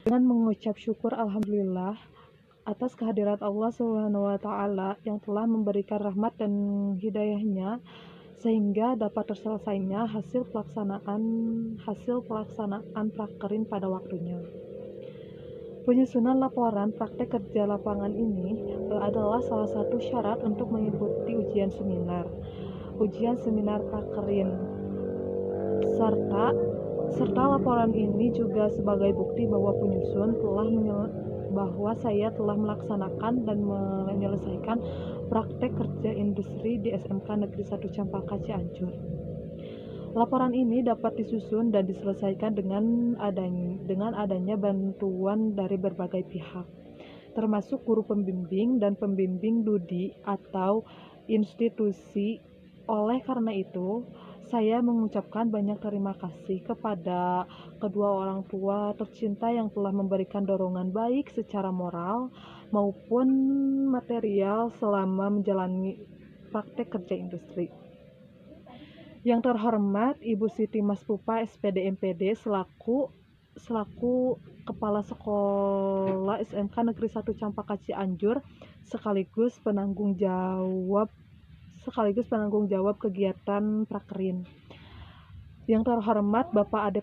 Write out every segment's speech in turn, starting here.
Dengan mengucap syukur alhamdulillah atas kehadirat Allah Subhanahu wa taala yang telah memberikan rahmat dan hidayahnya sehingga dapat terselesainya hasil pelaksanaan prakerin pada waktunya. Penyusunan laporan praktek kerja lapangan ini adalah salah satu syarat untuk mengikuti ujian seminar prakerin, serta laporan ini juga sebagai bukti bahwa saya telah melaksanakan dan menyelesaikan praktek kerja industri di SMK Negeri 1 Campaka Cianjur. Laporan ini dapat disusun dan diselesaikan dengan adanya bantuan dari berbagai pihak, termasuk guru pembimbing dan pembimbing studi atau institusi. Oleh karena itu, saya mengucapkan banyak terima kasih kepada kedua orang tua tercinta yang telah memberikan dorongan baik secara moral maupun material selama menjalani praktek kerja industri. Yang terhormat Ibu Siti Maspupa SPD MPD selaku Kepala Sekolah SMK Negeri 1 Campaka Cianjur sekaligus penanggung jawab kegiatan prakerin. Yang terhormat Bapak Ade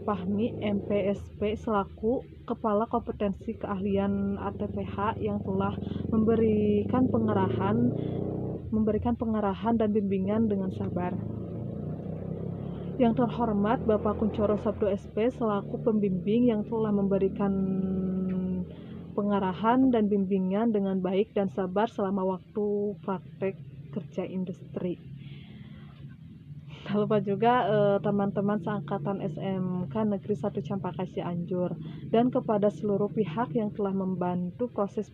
Fahmi MPSP selaku Kepala Kompetensi Keahlian ATPH yang telah memberikan pengarahan dan bimbingan dengan sabar. Yang terhormat Bapak Kuncoro Sabdo SP selaku pembimbing yang telah memberikan pengarahan dan bimbingan dengan baik dan sabar selama waktu praktek kerja industri. Tak lupa juga teman-teman seangkatan SMK Negeri 1 Campaka Cianjur dan kepada seluruh pihak yang telah membantu proses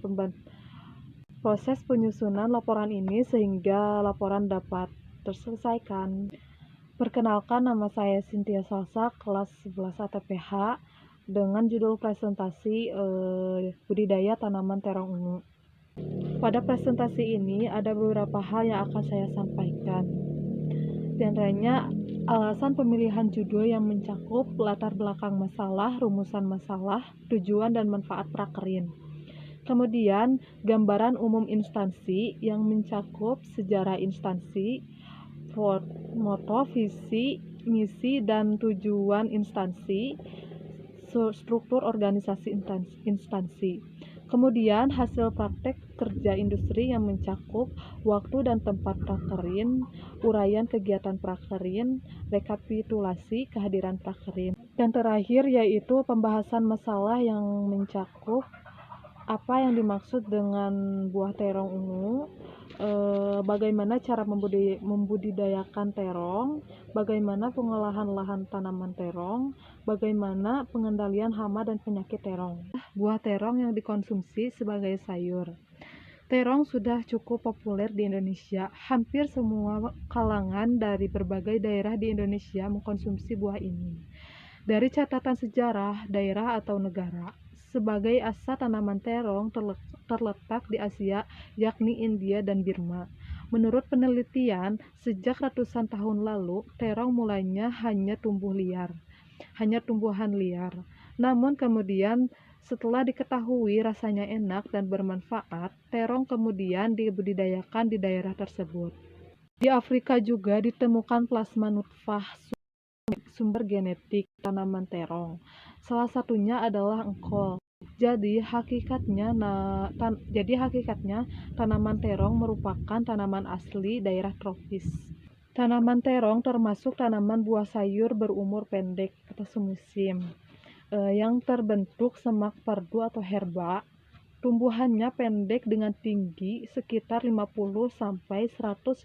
penyusunan laporan ini sehingga laporan dapat terselesaikan. Perkenalkan, nama saya Cynthia Salsa, kelas 11 ATPH dengan judul presentasi budidaya tanaman terong ungu. Pada presentasi ini ada beberapa hal yang akan saya sampaikan. Di antaranya alasan pemilihan judul yang mencakup latar belakang masalah, rumusan masalah, tujuan dan manfaat prakerin. Kemudian gambaran umum instansi yang mencakup sejarah instansi, moto, visi, misi dan tujuan instansi, struktur organisasi instansi. Kemudian hasil praktek kerja industri yang mencakup waktu dan tempat prakerin, uraian kegiatan prakerin, rekapitulasi kehadiran prakerin. Dan terakhir yaitu pembahasan masalah yang mencakup apa yang dimaksud dengan buah terong ungu, bagaimana cara membudidayakan terong, bagaimana pengolahan lahan tanaman terong, bagaimana pengendalian hama dan penyakit terong. Buah terong yang dikonsumsi sebagai sayur. Terong sudah cukup populer di Indonesia. Hampir semua kalangan dari berbagai daerah di Indonesia mengkonsumsi buah ini. Dari catatan sejarah daerah atau negara, sebagai asal tanaman terong terletak di Asia, yakni India dan Burma. Menurut penelitian, sejak ratusan tahun lalu, terong mulainya hanya tumbuhan liar. Namun kemudian setelah diketahui rasanya enak dan bermanfaat, terong kemudian dibudidayakan di daerah tersebut. Di Afrika juga ditemukan plasma nutfah sumber genetik tanaman terong. Salah satunya adalah engkol. Jadi hakikatnya tanaman terong merupakan tanaman asli daerah tropis. Tanaman terong termasuk tanaman buah sayur berumur pendek atau semusim yang terbentuk semak perdu atau herba. Tumbuhannya pendek dengan tinggi sekitar 50 sampai 150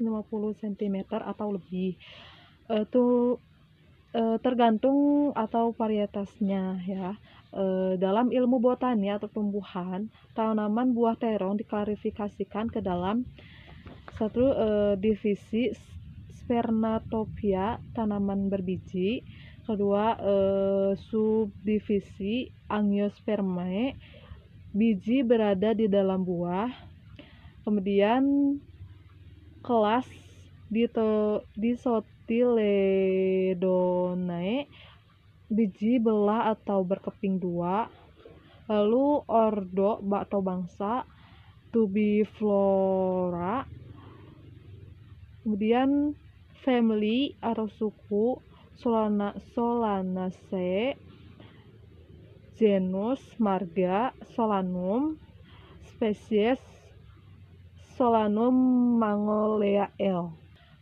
cm atau lebih. Tergantung atau varietasnya ya. Dalam ilmu botani atau tumbuhan, tanaman buah terong diklasifikasikan ke dalam satu divisi Spermatophyia, tanaman berbiji. Kedua, subdivisi Angiospermae, biji berada di dalam buah. Kemudian kelas Cotyledonae, biji belah atau berkeping dua. Lalu ordo atau bangsa Tubiflora. Kemudian family atau suku Solanaceae, genus marga Solanum, spesies Solanum mangoleae.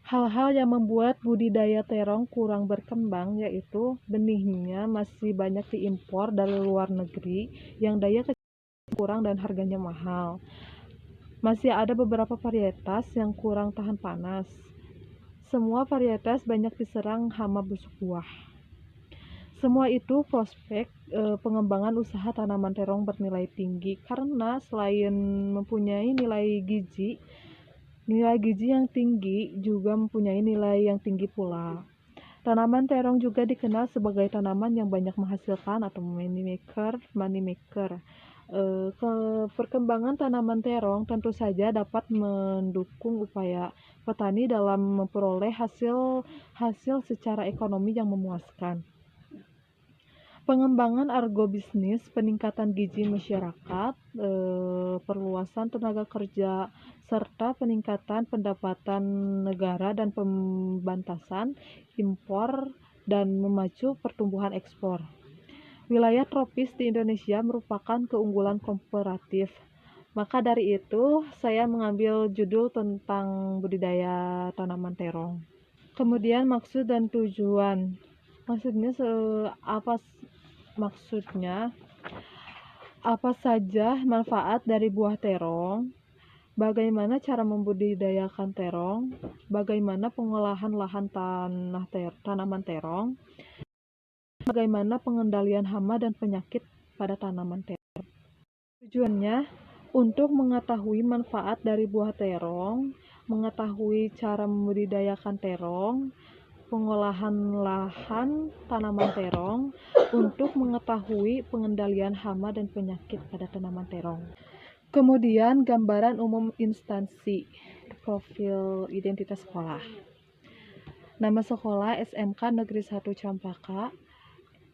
Hal-hal yang membuat budidaya terong kurang berkembang yaitu benihnya masih banyak diimpor dari luar negeri yang daya kecil kurang dan harganya mahal. Masih ada beberapa varietas yang kurang tahan panas. Semua varietas banyak diserang hama busuk buah. Semua itu prospek pengembangan usaha tanaman terong bernilai tinggi karena selain mempunyai nilai gizi yang tinggi juga mempunyai nilai yang tinggi pula. Tanaman terong juga dikenal sebagai tanaman yang banyak menghasilkan atau money maker. Perkembangan tanaman terong tentu saja dapat mendukung upaya petani dalam memperoleh hasil secara ekonomi yang memuaskan. Pengembangan agrobisnis, peningkatan gizi masyarakat, perluasan tenaga kerja, serta peningkatan pendapatan negara dan pemberantasan impor dan memacu pertumbuhan ekspor. Wilayah tropis di Indonesia merupakan keunggulan komparatif. Maka dari itu, saya mengambil judul tentang budidaya tanaman terong. Kemudian maksud dan tujuan. Apa saja manfaat dari buah terong, bagaimana cara membudidayakan terong, bagaimana pengolahan lahan tanaman terong, bagaimana pengendalian hama dan penyakit pada tanaman terong. Tujuannya untuk mengetahui manfaat dari buah terong, mengetahui cara membudidayakan terong, pengolahan lahan tanaman terong, untuk mengetahui pengendalian hama dan penyakit pada tanaman terong. Kemudian gambaran umum instansi, profil identitas sekolah. Nama sekolah SMK Negeri 1 Campaka,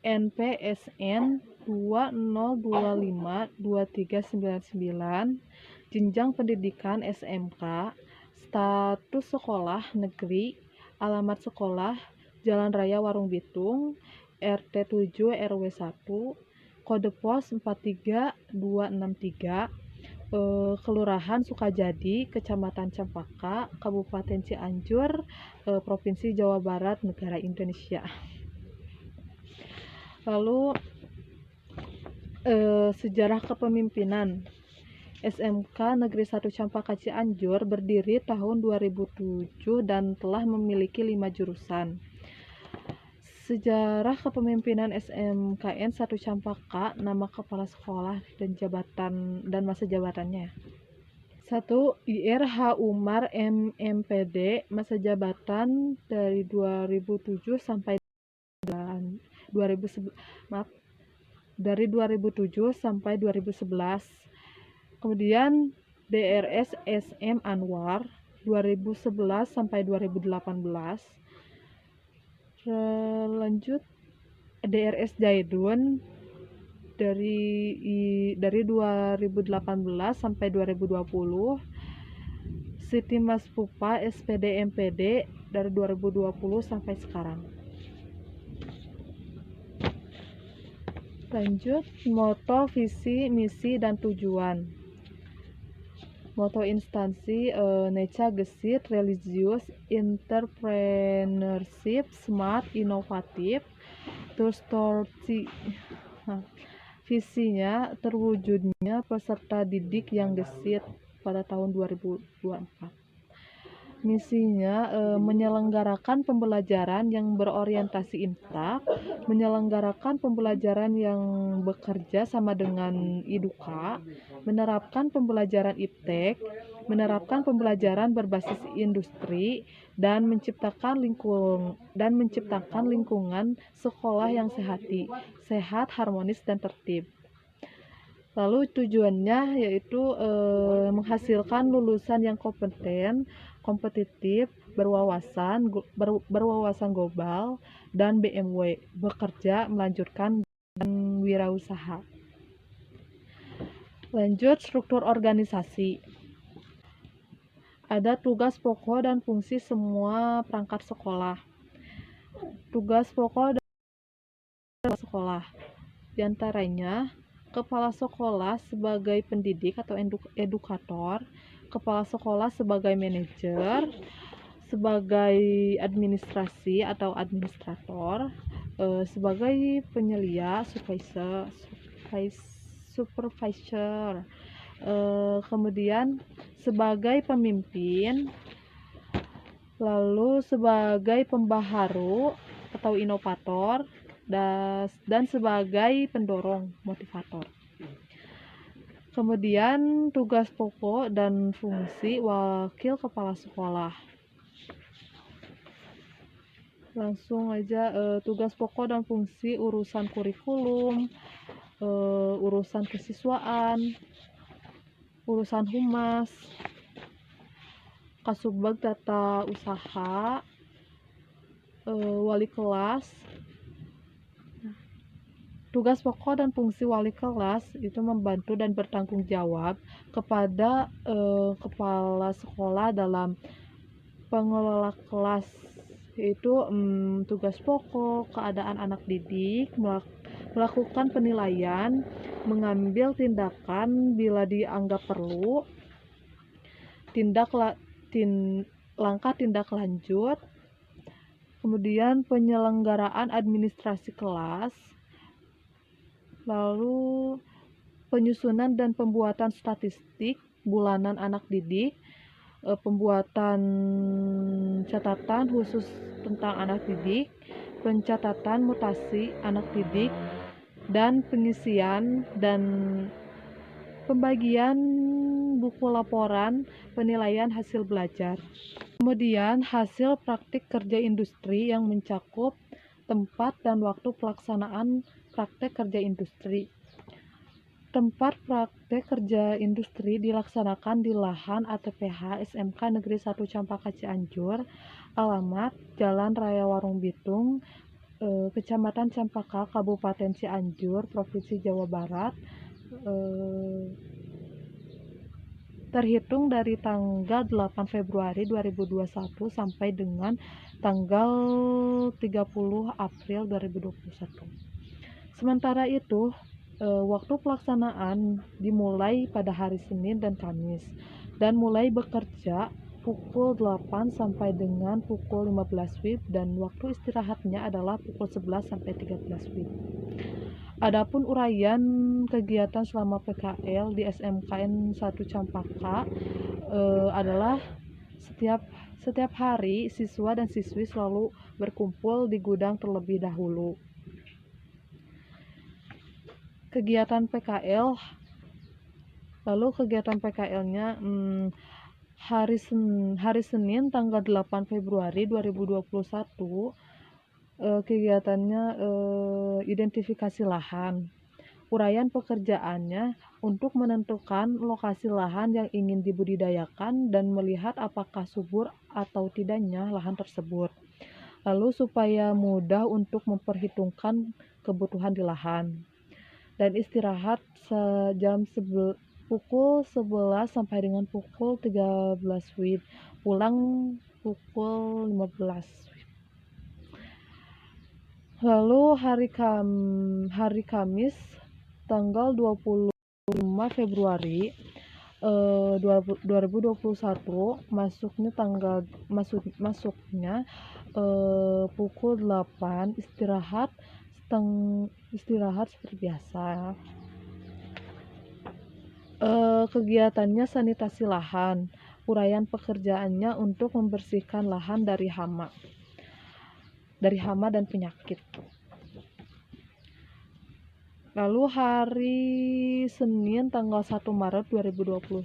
NPSN 20252399, jenjang pendidikan SMK, status sekolah negeri, alamat sekolah Jalan Raya Warung Bitung, RT 7 RW 1, kode pos 43263, Kelurahan Sukajadi, Kecamatan Campaka, Kabupaten Cianjur, Provinsi Jawa Barat, Negara Indonesia. Lalu sejarah kepemimpinan. SMK Negeri 1 Campaka Cianjur berdiri tahun 2007 dan telah memiliki 5 jurusan. Sejarah kepemimpinan SMKN 1 Campaka, nama kepala sekolah dan jabatan dan masa jabatannya. 1. Ir H. Umar MMPD, masa jabatan dari 2007 sampai 2011. Kemudian DRS SM Anwar 2011 sampai 2018. Lanjut DRS Jaidun dari 2018 sampai 2020. Siti Mas Pupa SPD MPD dari 2020 sampai sekarang. Lanjut moto, visi, misi, dan tujuan. Moto instansi Neca Gesit, religius, entrepreneurship, smart, inovatif. Terus visinya terwujudnya peserta didik yang gesit pada tahun 2024. Misinya menyelenggarakan pembelajaran yang berorientasi imtak, menyelenggarakan pembelajaran yang bekerja sama dengan IDUKA, menerapkan pembelajaran iptek, menerapkan pembelajaran berbasis industri, dan menciptakan lingkungan sekolah yang sehat, harmonis, dan tertib. Lalu tujuannya yaitu menghasilkan lulusan yang kompeten, kompetitif, berwawasan global, dan BMW bekerja melanjutkan wirausaha. Lanjut, struktur organisasi. Ada tugas pokok dan fungsi semua perangkat sekolah. Tugas pokok dan sekolah diantaranya kepala sekolah sebagai pendidik atau edukator, kepala sekolah sebagai manajer, sebagai administrasi atau administrator, sebagai penyelia, supervisor, kemudian sebagai pemimpin, lalu sebagai pembaharu atau inovator, dan sebagai pendorong motivator. Kemudian tugas pokok dan fungsi wakil kepala sekolah. Langsung aja, tugas pokok dan fungsi urusan kurikulum, urusan kesiswaan, urusan humas, kasubag tata usaha, wali kelas. Tugas pokok dan fungsi wali kelas itu membantu dan bertanggung jawab kepada kepala sekolah dalam pengelola kelas, yaitu tugas pokok, keadaan anak didik, melakukan penilaian, mengambil tindakan bila dianggap perlu, langkah tindak lanjut, kemudian penyelenggaraan administrasi kelas, lalu penyusunan dan pembuatan statistik bulanan anak didik, pembuatan catatan khusus tentang anak didik, pencatatan mutasi anak didik, dan pengisian dan pembagian buku laporan penilaian hasil belajar. Kemudian hasil praktik kerja industri yang mencakup tempat dan waktu pelaksanaan praktek kerja industri. Tempat praktek kerja industri dilaksanakan di lahan ATPH SMK Negeri 1 Campaka Cianjur, alamat Jalan Raya Warung Bitung, Kecamatan Campaka, Kabupaten Cianjur, Provinsi Jawa Barat, terhitung dari tanggal 8 Februari 2021 sampai dengan tanggal 30 April 2021. Sementara itu, waktu pelaksanaan dimulai pada hari Senin dan Kamis, dan mulai bekerja pukul 8 sampai dengan pukul 15 WIB, dan waktu istirahatnya adalah pukul 11 sampai 13 WIB. Adapun uraian kegiatan selama PKL di SMKN 1 Campaka adalah setiap hari siswa dan siswi selalu berkumpul di gudang terlebih dahulu. Kegiatan PKL, lalu kegiatan PKL-nya hari Senin tanggal 8 Februari 2021, kegiatannya identifikasi lahan. Uraian pekerjaannya untuk menentukan lokasi lahan yang ingin dibudidayakan dan melihat apakah subur atau tidaknya lahan tersebut. Lalu supaya mudah untuk memperhitungkan kebutuhan di lahan. Dan istirahat pukul 11 sampai dengan pukul 13 WIB, pulang pukul 15 WIB. Lalu hari Kamis tanggal 25 Februari 2021 masuknya pukul 8, istirahat seperti biasa. Kegiatannya sanitasi lahan. Uraian pekerjaannya untuk membersihkan lahan dari hama dan penyakit. Lalu hari Senin tanggal 1 Maret 2021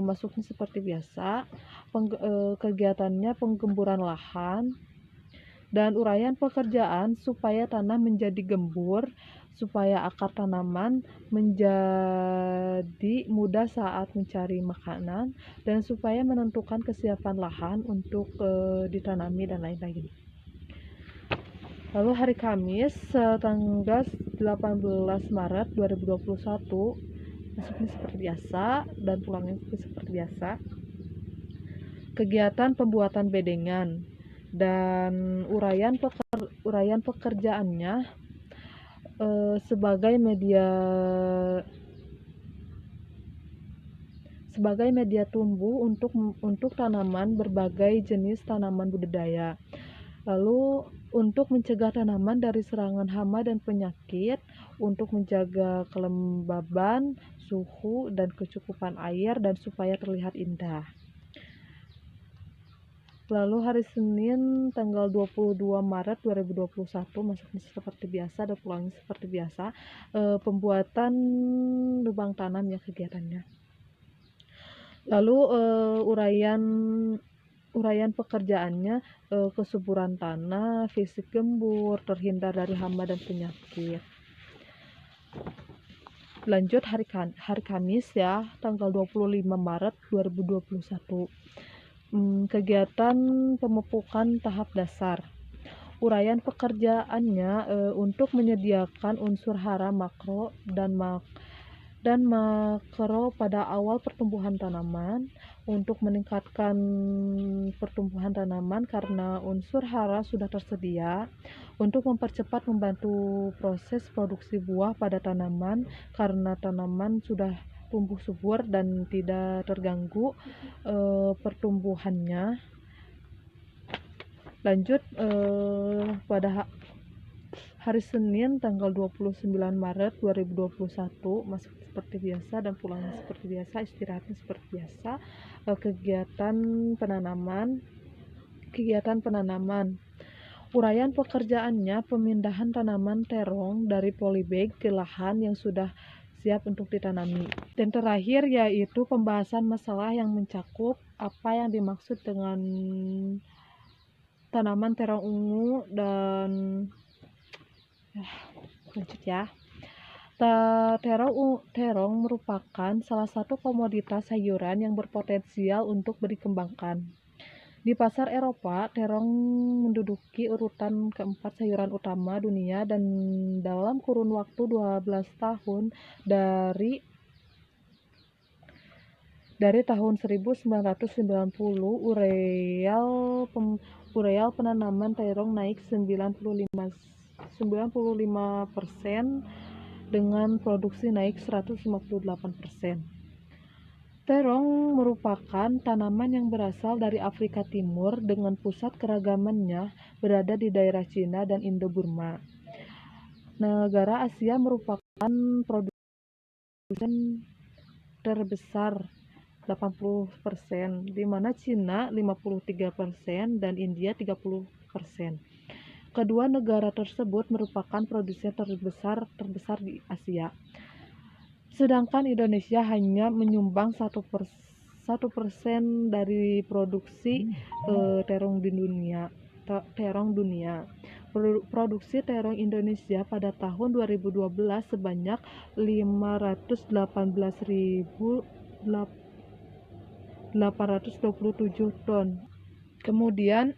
masuknya seperti biasa. Kegiatannya penggemburan lahan dan uraian pekerjaan supaya tanah menjadi gembur supaya akar tanaman menjadi mudah saat mencari makanan, dan supaya menentukan kesiapan lahan untuk ditanami dan lain-lain. Lalu hari Kamis, tanggal 18 Maret 2021, masuknya seperti biasa dan pulangnya seperti biasa. Kegiatan pembuatan bedengan dan uraian pekerjaannya sebagai media tumbuh untuk tanaman berbagai jenis tanaman budidaya. Lalu untuk mencegah tanaman dari serangan hama dan penyakit, untuk menjaga kelembaban, suhu, dan kecukupan air, dan supaya terlihat indah. Lalu hari Senin tanggal 22 Maret 2021, masuknya seperti biasa dan pulangnya seperti biasa. Pembuatan lubang tanam ya kegiatannya. Lalu uraian pekerjaannya, kesuburan tanah, fisik gembur, terhindar dari hama dan penyakit. Lanjut hari Kamis ya, tanggal 25 Maret 2021. Kegiatan pemupukan tahap dasar. Uraian pekerjaannya untuk menyediakan unsur hara makro dan makro pada awal pertumbuhan tanaman, untuk meningkatkan pertumbuhan tanaman karena unsur hara sudah tersedia, untuk membantu proses produksi buah pada tanaman karena tanaman sudah tumbuh subur dan tidak terganggu pertumbuhannya. Lanjut pada hari Senin tanggal 29 Maret 2021, masuk seperti biasa dan pulangnya seperti biasa, istirahatnya seperti biasa. Kegiatan penanaman. Uraian pekerjaannya pemindahan tanaman terong dari polybag ke lahan yang sudah siap untuk ditanami. Dan terakhir yaitu pembahasan masalah yang mencakup apa yang dimaksud dengan tanaman terong ungu dan lanjut ya. Terong merupakan salah satu komoditas sayuran yang berpotensial untuk dikembangkan. Di pasar Eropa, terong menduduki urutan keempat sayuran utama dunia, dan dalam kurun waktu 12 tahun dari tahun 1990, ureal penanaman terong naik 95% dengan produksi naik 158%. Terong merupakan tanaman yang berasal dari Afrika Timur dengan pusat keragamannya berada di daerah Cina dan Indo-Burma. Negara Asia merupakan produsen terbesar 80%, di mana Cina 53% dan India 30%. Kedua negara tersebut merupakan produsen terbesar di Asia. Sedangkan Indonesia hanya menyumbang 1% dari produksi terong dunia. Produksi terong Indonesia pada tahun 2012 sebanyak 518.827 ton. Kemudian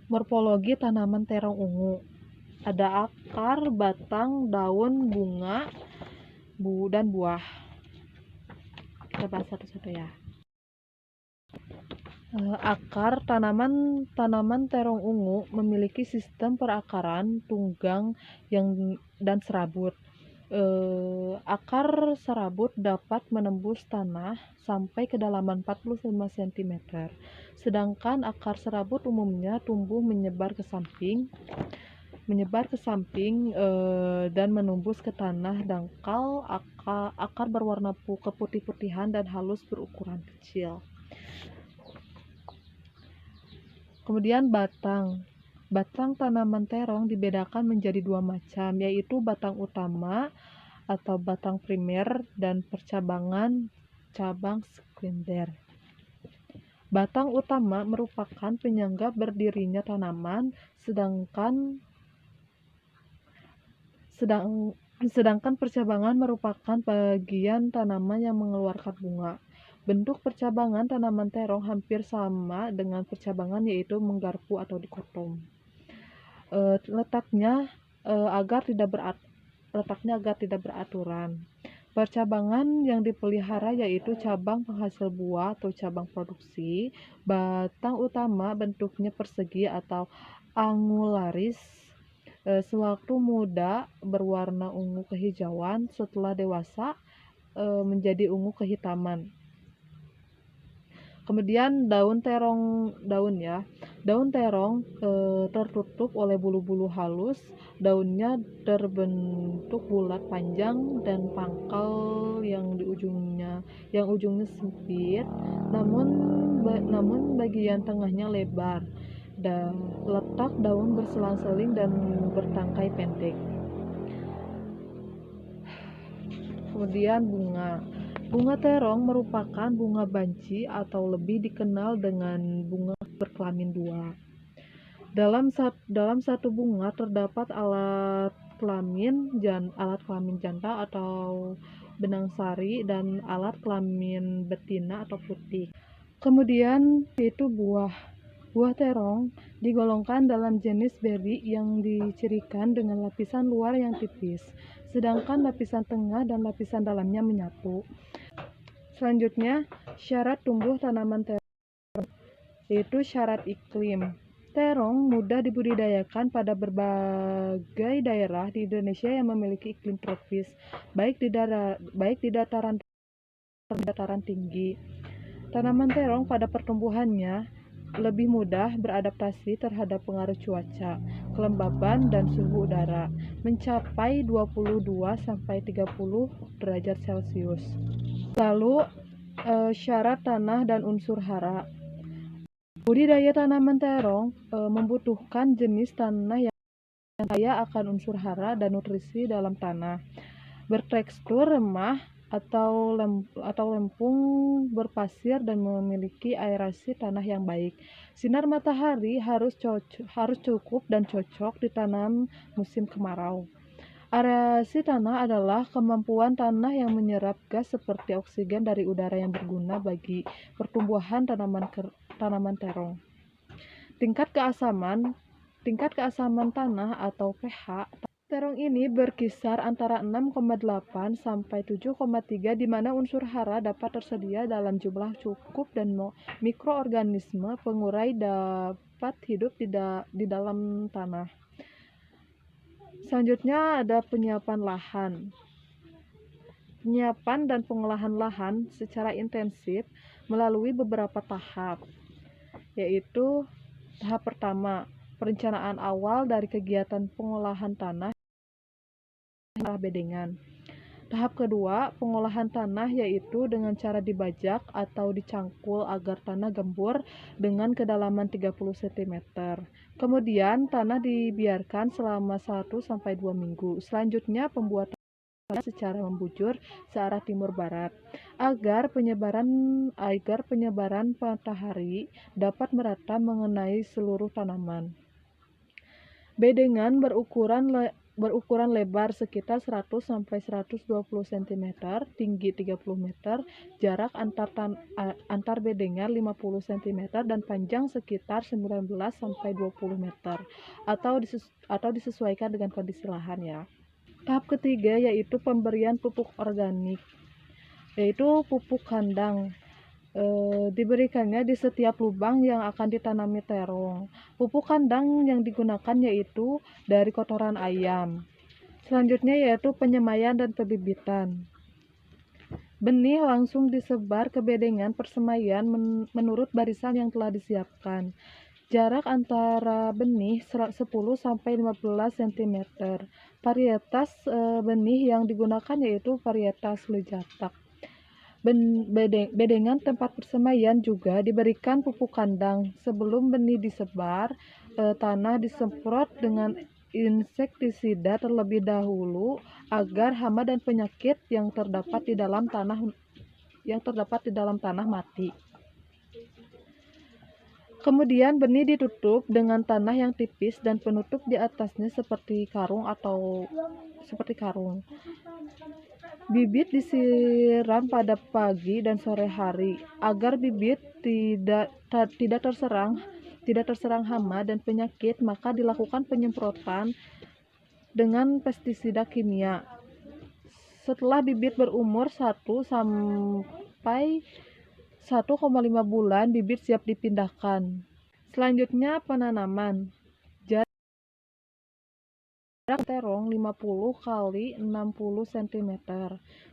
morfologi tanaman terong ungu. Ada akar, batang, daun, bunga, dan buah. Kita bahas satu-satu ya. Akar tanaman terong ungu memiliki sistem perakaran tunggang dan serabut. Akar serabut dapat menembus tanah sampai kedalaman 45 cm. Sedangkan akar serabut umumnya tumbuh menyebar ke samping dan menembus ke tanah dangkal. Akar berwarna keputih-putihan dan halus berukuran kecil. Kemudian batang tanaman terong dibedakan menjadi dua macam, yaitu batang utama atau batang primer dan cabang sekunder. Batang utama merupakan penyangga berdirinya tanaman, sedangkan sedangkan percabangan merupakan bagian tanaman yang mengeluarkan bunga. Bentuk percabangan tanaman terong hampir sama dengan percabangan, yaitu menggarpu atau dikotong. Letaknya agar tidak beraturan. Percabangan yang dipelihara yaitu cabang penghasil buah atau cabang produksi. Batang utama bentuknya persegi atau angularis. Sewaktu muda berwarna ungu kehijauan, setelah dewasa menjadi ungu kehitaman. Kemudian daun terong tertutup oleh bulu-bulu halus. Daunnya terbentuk bulat panjang dan pangkal yang ujungnya sempit, namun bagian tengahnya lebar. Letak daun berselang-seling dan bertangkai pendek. Kemudian bunga terong merupakan bunga banci atau lebih dikenal dengan bunga berkelamin dua. Dalam satu bunga terdapat alat kelamin jantan atau benang sari dan alat kelamin betina atau putik. Kemudian yaitu buah terong digolongkan dalam jenis beri yang dicirikan dengan lapisan luar yang tipis, sedangkan lapisan tengah dan lapisan dalamnya menyatu. Selanjutnya, syarat tumbuh tanaman terong, yaitu syarat iklim. Terong mudah dibudidayakan pada berbagai daerah di Indonesia yang memiliki iklim tropis, baik di dataran tinggi. Tanaman terong pada pertumbuhannya lebih mudah beradaptasi terhadap pengaruh cuaca, kelembaban, dan suhu udara, mencapai 22-30 derajat Celcius. Lalu, syarat tanah dan unsur hara. Budidaya tanaman terong membutuhkan jenis tanah yang kaya akan unsur hara dan nutrisi dalam tanah, bertekstur remah atau lempung berpasir, dan memiliki aerasi tanah yang baik. Sinar matahari harus cukup dan cocok ditanam musim kemarau. Aerasi tanah adalah kemampuan tanah yang menyerap gas seperti oksigen dari udara yang berguna bagi pertumbuhan tanaman terong. Tingkat keasaman tanah atau pH terong ini berkisar antara 6,8 sampai 7,3, di mana unsur hara dapat tersedia dalam jumlah cukup dan mikroorganisme pengurai dapat hidup di dalam tanah. Selanjutnya ada penyiapan lahan. Penyiapan dan pengolahan lahan secara intensif melalui beberapa tahap, yaitu tahap pertama, perencanaan awal dari kegiatan pengolahan tanah bedengan. Tahap kedua, pengolahan tanah, yaitu dengan cara dibajak atau dicangkul agar tanah gembur dengan kedalaman 30 cm. Kemudian tanah dibiarkan selama 1-2 minggu. Selanjutnya pembuatan tanah secara membujur searah timur barat agar penyebaran matahari dapat merata mengenai seluruh tanaman. Bedengan berukuran lebar sekitar 100-120 cm, tinggi 30 meter, jarak antar bedengan 50 cm, dan panjang sekitar 19-20 meter, atau disesuaikan dengan kondisi lahan ya. Tahap ketiga yaitu pemberian pupuk organik, yaitu pupuk kandang. Diberikannya di setiap lubang yang akan ditanami terong. Pupuk kandang yang digunakan yaitu dari kotoran ayam. Selanjutnya yaitu penyemaian dan pebibitan. Benih langsung disebar ke bedengan persemaian menurut barisan yang telah disiapkan. Jarak antara benih 10-15 cm. Varietas benih yang digunakan yaitu varietas lejatak. Bedengan tempat persemaian juga diberikan pupuk kandang. Sebelum benih disebar, tanah disemprot dengan insektisida terlebih dahulu agar hama dan penyakit yang terdapat di dalam tanah mati. Kemudian benih ditutup dengan tanah yang tipis dan penutup di atasnya seperti karung. Bibit disiram pada pagi dan sore hari agar bibit tidak terserang hama dan penyakit, maka dilakukan penyemprotan dengan pestisida kimia. Setelah bibit berumur 1 sampai 1,5 bulan, bibit siap dipindahkan. Selanjutnya penanaman. Jarak terong 50 kali 60 cm.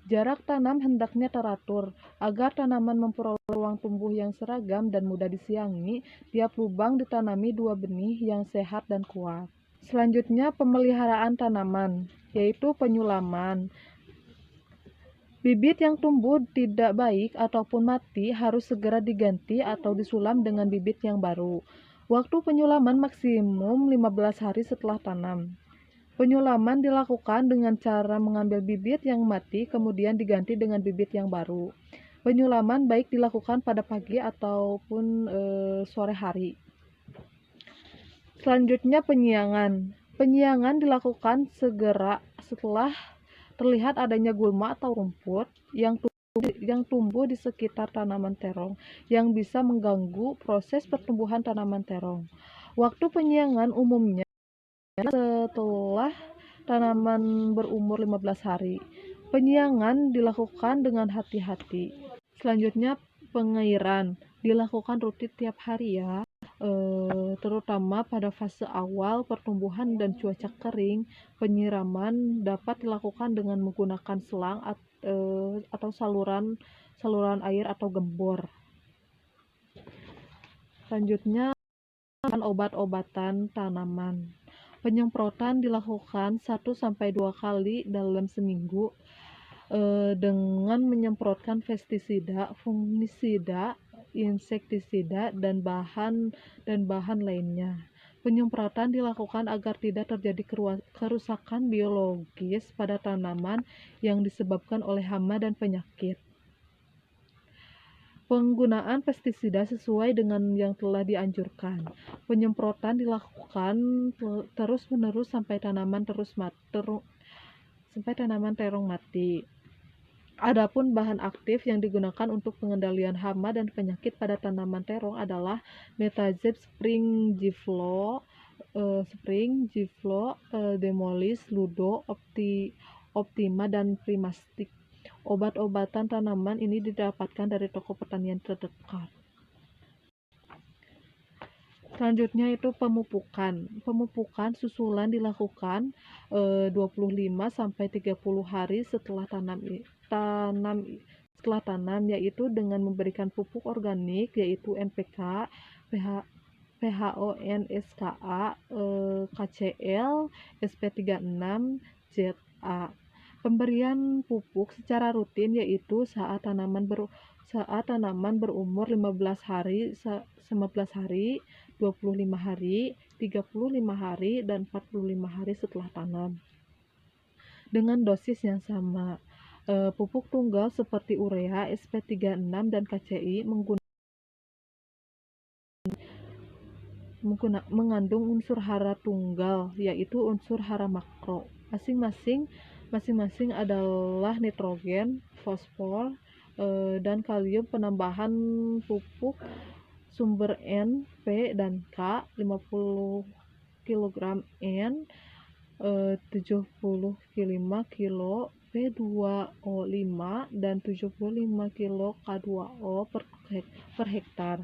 Jarak tanam hendaknya teratur agar tanaman memperoleh ruang tumbuh yang seragam dan mudah disiangi. Tiap lubang ditanami 2 benih yang sehat dan kuat. Selanjutnya pemeliharaan tanaman, yaitu penyulaman. Bibit yang tumbuh tidak baik ataupun mati harus segera diganti atau disulam dengan bibit yang baru. Waktu penyulaman maksimum 15 hari setelah tanam. Penyulaman dilakukan dengan cara mengambil bibit yang mati kemudian diganti dengan bibit yang baru. Penyulaman baik dilakukan pada pagi ataupun sore hari. Selanjutnya penyiangan. Penyiangan dilakukan segera setelah terlihat adanya gulma atau rumput yang tumbuh di sekitar tanaman terong yang bisa mengganggu proses pertumbuhan tanaman terong. Waktu penyiangan umumnya setelah tanaman berumur 15 hari. Penyiangan dilakukan dengan hati-hati. Selanjutnya pengairan dilakukan rutin tiap hari ya. Terutama pada fase awal pertumbuhan dan cuaca kering. Penyiraman dapat dilakukan dengan menggunakan selang atau saluran air atau gembor. Selanjutnya obat-obatan tanaman. Penyemprotan dilakukan 1-2 kali dalam seminggu dengan menyemprotkan pestisida, fungisida, insektisida, dan bahan lainnya. Penyemprotan dilakukan agar tidak terjadi kerusakan biologis pada tanaman yang disebabkan oleh hama dan penyakit. Penggunaan pestisida sesuai dengan yang telah dianjurkan. Penyemprotan dilakukan terus-menerus sampai tanaman terong mati. Adapun bahan aktif yang digunakan untuk pengendalian hama dan penyakit pada tanaman terong adalah Metazeb, Spring Giflo, Demolis, Ludo, Optima, dan Primastic. Obat-obatan tanaman ini didapatkan dari toko pertanian terdekat. Selanjutnya itu pemupukan. Pemupukan susulan dilakukan 25-30 hari setelah tanam, yaitu dengan memberikan pupuk organik yaitu NPK, PHON, SKA, KCL, SP36, ZA. Pemberian pupuk secara rutin yaitu saat tanaman berumur 15 hari, 25 hari, 35 hari, dan 45 hari setelah tanam. Dengan dosis yang sama. Pupuk tunggal seperti urea, SP36, dan KCI mengandung unsur hara tunggal, yaitu unsur hara makro. Masing-masing adalah nitrogen, fosfor, dan kalium. Penambahan pupuk sumber N, P, dan K 50 kg N, 75 kg P2O5, dan 75 kg K2O per hektar.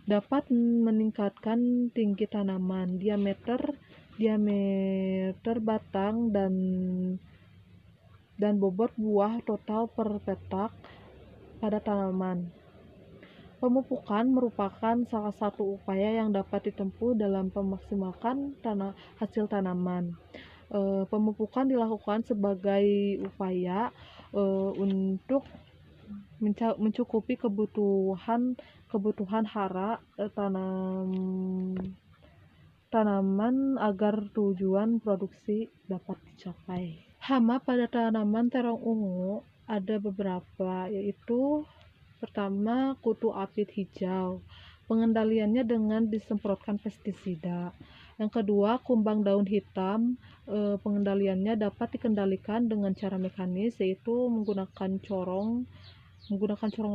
Dapat meningkatkan tinggi tanaman, diameter batang, dan bobot buah total per petak pada tanaman. Pemupukan merupakan salah satu upaya yang dapat ditempuh dalam memaksimalkan hasil tanaman. Pemupukan dilakukan sebagai upaya untuk mencukupi kebutuhan hara tanaman agar tujuan produksi dapat dicapai. Hama pada tanaman terong ungu ada beberapa, yaitu pertama kutu apit hijau, Pengendaliannya dengan disemprotkan pestisida. Yang kedua, kumbang daun hitam. Pengendaliannya dapat dikendalikan dengan cara mekanis, yaitu menggunakan corong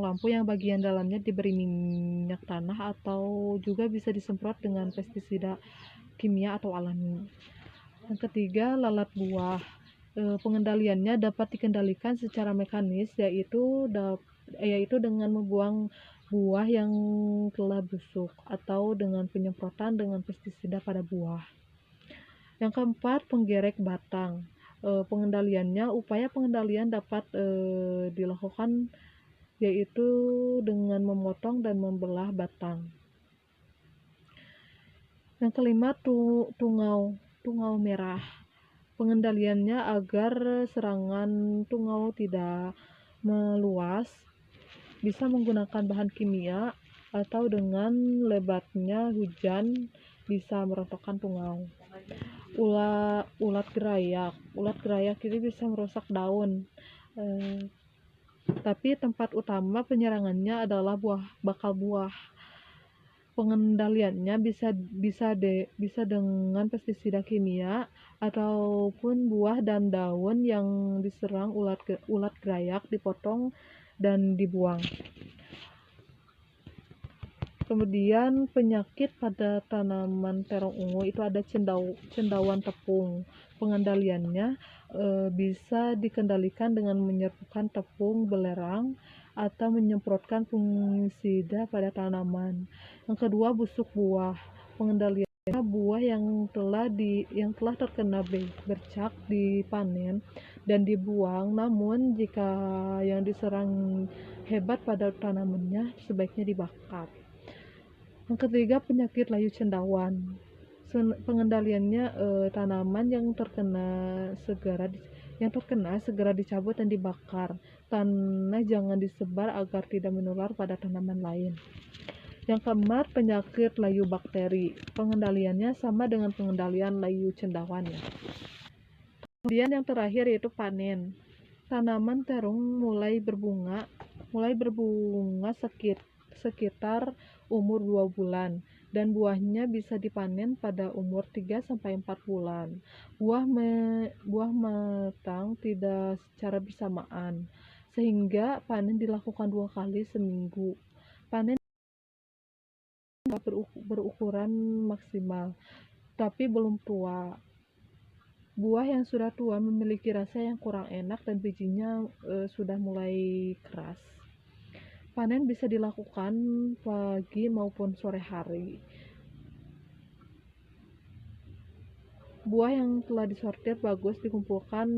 lampu yang bagian dalamnya diberi minyak tanah, atau juga bisa disemprot dengan pestisida kimia atau alami. Yang ketiga, lalat buah. Pengendaliannya dapat dikendalikan secara mekanis, yaitu dengan membuang buah yang telah busuk atau dengan penyemprotan dengan pestisida pada buah. Yang keempat, penggerek batang. Upaya pengendalian dapat dilakukan yaitu dengan memotong dan membelah batang. Yang kelima, tungau merah. Pengendaliannya agar serangan tungau tidak meluas, bisa menggunakan bahan kimia atau dengan lebatnya hujan bisa merontokkan tungau. Ulat gerayak ini bisa merusak daun, tapi tempat utama penyerangannya adalah bakal buah. Pengendaliannya bisa dengan pestisida kimia ataupun buah dan daun yang diserang ulat gerayak dipotong dan dibuang. Kemudian penyakit pada tanaman terong ungu itu ada cendawan tepung. Pengendaliannya bisa dikendalikan dengan menyerbukan tepung belerang atau menyemprotkan fungisida pada tanaman. Yang kedua, busuk buah. Pengendaliannya buah yang telah terkena bercak dipanen dan dibuang, namun jika yang diserang hebat pada tanamannya sebaiknya dibakar. Yang ketiga, penyakit layu cendawan. Pengendaliannya tanaman yang terkena segera dicabut dan dibakar. Tanah jangan disebar agar tidak menular pada tanaman lain. Yang keempat, penyakit layu bakteri. Pengendaliannya sama dengan pengendalian layu cendawan ya. Kemudian yang terakhir yaitu panen. Tanaman terung mulai berbunga sekitar umur 2 bulan dan buahnya bisa dipanen pada umur 3-4 bulan. Buah matang tidak secara bersamaan, sehingga panen dilakukan 2 kali seminggu. Panen berukuran maksimal, tapi belum tua. Buah yang sudah tua memiliki rasa yang kurang enak dan bijinya sudah mulai keras. Panen bisa dilakukan pagi maupun sore hari. Buah yang telah disortir bagus dikumpulkan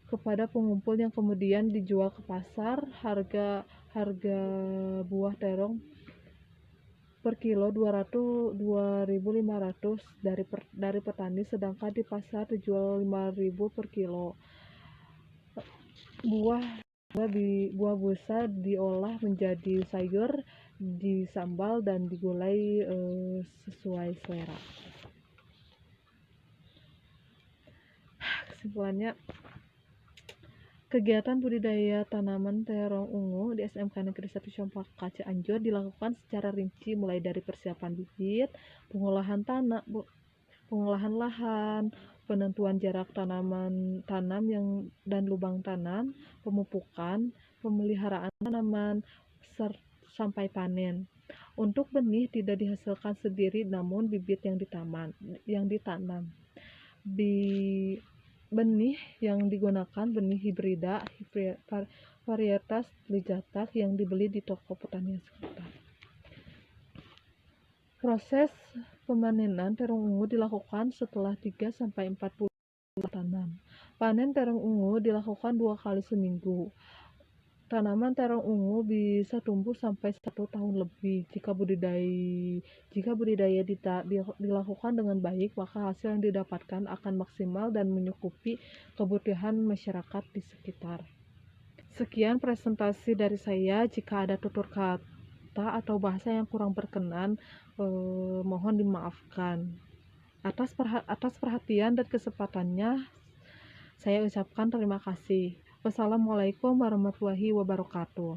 kepada pengumpul yang kemudian dijual ke pasar. Harga buah terong per kilo 2.500 dari petani, sedangkan di pasar dijual 5.000 per kilo. Buah busa diolah menjadi sayur, disambal dan digulai sesuai selera. Kesimpulannya, kegiatan budidaya tanaman terong ungu di SMK Negeri 1 Cempaka Cianjur dilakukan secara rinci, mulai dari persiapan bibit, pengolahan lahan, penentuan jarak tanam dan lubang tanam, pemupukan, pemeliharaan tanaman, sampai panen. Untuk benih tidak dihasilkan sendiri, namun bibit yang ditanam. Benih yang digunakan benih hibrida varietas Lijatak yang dibeli di toko pertanian sekitar. Proses pemanenan terong ungu dilakukan setelah 3-4 bulan tanam. Panen terong ungu dilakukan 2 kali seminggu. Tanaman terong ungu bisa tumbuh sampai 1 tahun lebih. Jika budidaya dilakukan dengan baik, maka hasil yang didapatkan akan maksimal dan mencukupi kebutuhan masyarakat di sekitar. Sekian presentasi dari saya. Jika ada tutur kata atau bahasa yang kurang berkenan, mohon dimaafkan. Atas perhatian dan kesempatannya, saya ucapkan terima kasih. Wassalamualaikum warahmatullahi wabarakatuh.